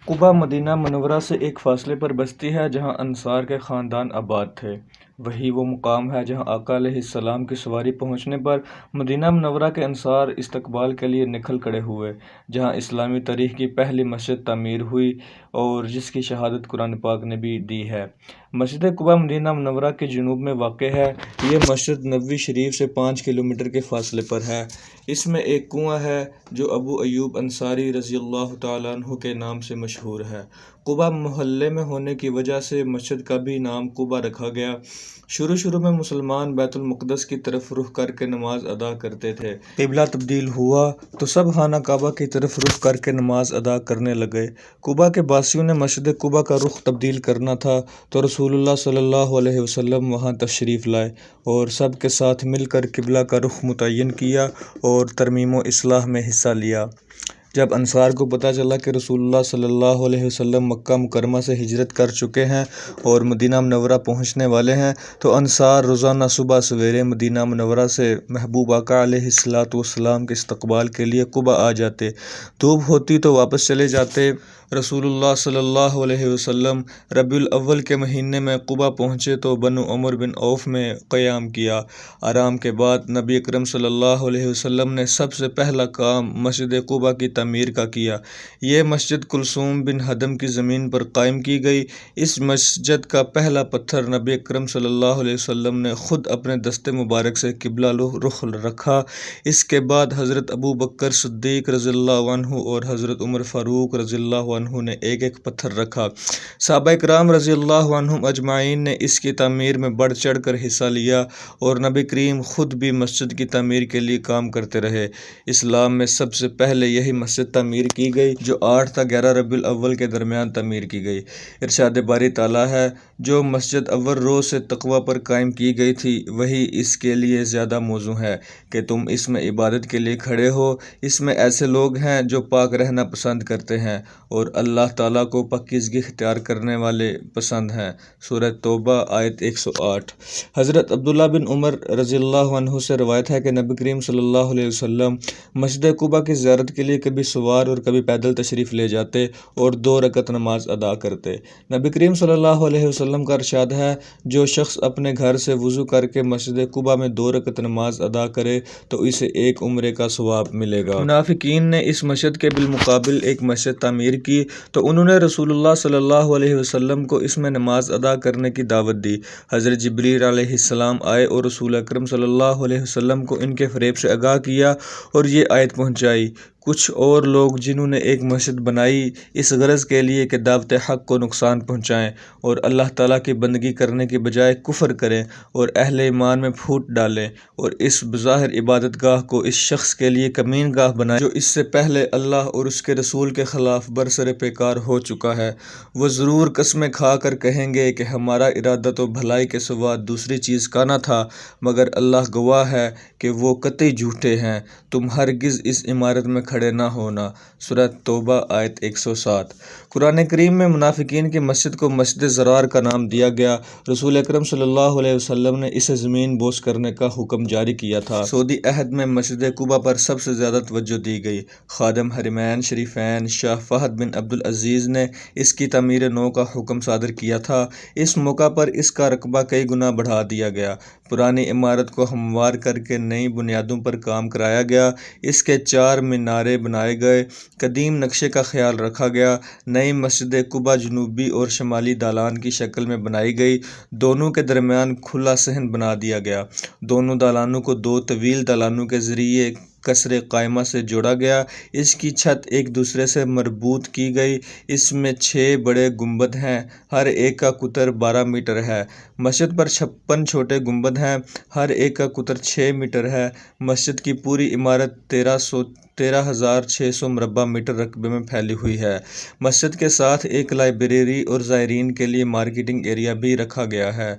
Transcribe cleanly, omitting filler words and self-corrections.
قبا مدینہ منورہ سے ایک فاصلے پر بستی ہے جہاں انصار کے خاندان آباد تھے۔ وہی وہ مقام ہے جہاں آقا علیہ السلام کی سواری پہنچنے پر مدینہ منورہ کے انصار استقبال کے لیے نکل کھڑے ہوئے، جہاں اسلامی تاریخ کی پہلی مسجد تعمیر ہوئی اور جس کی شہادت قرآن پاک نے بھی دی ہے۔ مسجد قبا مدینہ منورہ کے جنوب میں واقع ہے۔ یہ مسجد نبوی شریف سے 5 کلومیٹر کے فاصلے پر ہے۔ اس میں ایک کنواں ہے جو ابو ایوب انصاری رضی اللہ تعالیٰ عنہ کے نام سے مشہور ہے۔ قبا محلے میں ہونے کی وجہ سے مسجد کا بھی نام قبا رکھا گیا۔ شروع میں مسلمان بیت المقدس کی طرف رخ کر کے نماز ادا کرتے تھے۔ قبلہ تبدیل ہوا تو سب خانہ کعبہ کی طرف رخ کر کے نماز ادا کرنے لگے۔ قبا کے باسیوں نے مسجد قبا کا رخ تبدیل کرنا تھا تو رسول اللہ صلی اللہ علیہ وسلم وہاں تشریف لائے اور سب کے ساتھ مل کر قبلہ کا رخ متعین کیا اور ترمیم و اصلاح میں حصہ لیا۔ جب انصار کو پتہ چلا کہ رسول اللہ صلی اللہ علیہ وسلم مکہ مکرمہ سے ہجرت کر چکے ہیں اور مدینہ منورہ پہنچنے والے ہیں تو انصار روزانہ صبح سویرے مدینہ منورہ سے محبوب آقا علیہ السلام کے استقبال کے لیے قبا آ جاتے۔ دھوپ ہوتی تو واپس چلے جاتے۔ رسول اللہ صلی اللہ علیہ وسلم ربیع الاول کے مہینے میں قبا پہنچے تو بنو عمرو بن عوف میں قیام کیا۔ آرام کے بعد نبی اکرم صلی اللہ علیہ وسلم نے سب سے پہلا کام مسجد قبا کی تعمیر کا کیا۔ یہ مسجد کلثوم بن ہدم کی زمین پر قائم کی گئی۔ اس مسجد کا پہلا پتھر نبی اکرم صلی اللہ علیہ وسلم نے خود اپنے دست مبارک سے قبلہ رخ رکھا۔ اس کے بعد حضرت ابوبکر صدیق رضی اللہ عنہ اور حضرت عمر فاروق رضی اللہ عنہ نے ایک ایک پتھر رکھا۔ صحابہ کرام رضی اللہ عنہم اجمعین نے اس کی تعمیر میں بڑھ چڑھ کر حصہ لیا اور نبی کریم خود بھی مسجد کی تعمیر کے لیے کام کرتے رہے۔ اسلام میں سب سے پہلے یہی مسجد تعمیر کی گئی جو 8 تا 11 ربیع الاول کے درمیان تعمیر کی گئی۔ ارشاد باری تعالیٰ ہے، جو مسجد اول روز سے تقوی پر قائم کی گئی تھی وہی اس کے لیے زیادہ موزوں ہے کہ تم اس میں عبادت کے لیے کھڑے ہو۔ اس میں ایسے لوگ ہیں جو پاک رہنا پسند کرتے ہیں اور اللہ تعالیٰ کو پاکیزگی اختیار کرنے والے پسند ہیں۔ سورہ توبہ آیت 108۔ حضرت عبداللہ بن عمر رضی اللہ عنہ سے روایت ہے کہ نبی کریم صلی اللہ علیہ وسلم مسجد قبا کی زیارت کے لیے کبھی سوار اور کبھی پیدل تشریف لے جاتے اور 2 رکعت نماز ادا کرتے۔ نبی کریم صلی اللہ علیہ وسلم کا ارشاد ہے، جو شخص اپنے گھر سے وضو کر کے مسجد قبا میں 2 رکعت نماز ادا کرے تو اسے 1 عمرے کا ثواب ملے گا۔ منافقین نے اس مسجد کے بالمقابل ایک مسجد تعمیر کی تو انہوں نے رسول اللہ صلی اللہ علیہ وسلم کو اس میں نماز ادا کرنے کی دعوت دی۔ حضرت جبریل علیہ السلام آئے اور رسول اکرم صلی اللہ علیہ وسلم کو ان کے فریب سے آگاہ کیا اور یہ آیت پہنچائی۔ کچھ اور لوگ جنہوں نے ایک مسجد بنائی اس غرض کے لیے کہ دعوت حق کو نقصان پہنچائیں اور اللہ تعالیٰ کی بندگی کرنے کی بجائے کفر کریں اور اہل ایمان میں پھوٹ ڈالیں اور اس بظاہر عبادت گاہ کو اس شخص کے لیے کمین گاہ بنائیں جو اس سے پہلے اللہ اور اس کے رسول کے خلاف برسر پیکار ہو چکا ہے۔ وہ ضرور قسمیں کھا کر کہیں گے کہ ہمارا ارادہ تو بھلائی کے سوا دوسری چیز کا نہ تھا، مگر اللہ گواہ ہے کہ وہ قطعی جھوٹے ہیں۔ تم ہرگز اس عمارت میں کھڑے نہ ہونا۔ سورہ توبہ آیت 107۔ قرآن کریم میں منافقین کی مسجد کو مسجد ضرار کا نام دیا گیا۔ رسول اکرم صلی اللہ علیہ وسلم نے اسے زمین بوس کرنے کا حکم جاری کیا تھا۔ سعودی عہد میں مسجد قبا پر سب سے زیادہ توجہ دی گئی۔ خادم حرمین شریفین شاہ فہد بن عبدالعزیز نے اس کی تعمیر نو کا حکم صادر کیا تھا۔ اس موقع پر اس کا رقبہ کئی گنا بڑھا دیا گیا۔ پرانی عمارت کو ہموار کر کے نئی بنیادوں پر کام کرایا گیا۔ اس کے 4 مینارے بنائے گئے۔ قدیم نقشے کا خیال رکھا گیا۔ نئی مسجد قبا جنوبی اور شمالی دالان کی شکل میں بنائی گئی۔ دونوں کے درمیان کھلا صحن بنا دیا گیا۔ دونوں دالانوں کو 2 طویل دالانوں کے ذریعے کسر قائمہ سے جوڑا گیا۔ اس کی چھت ایک دوسرے سے مربوط کی گئی۔ اس میں 6 بڑے گنبد ہیں، ہر ایک کا قطر 12 میٹر ہے۔ مسجد پر 56 چھوٹے گنبد ہیں، ہر ایک کا قطر 6 میٹر ہے۔ مسجد کی پوری عمارت 13,600 مربع میٹر رقبے میں پھیلی ہوئی ہے۔ مسجد کے ساتھ ایک لائبریری اور زائرین کے لیے مارکیٹنگ ایریا بھی رکھا گیا ہے۔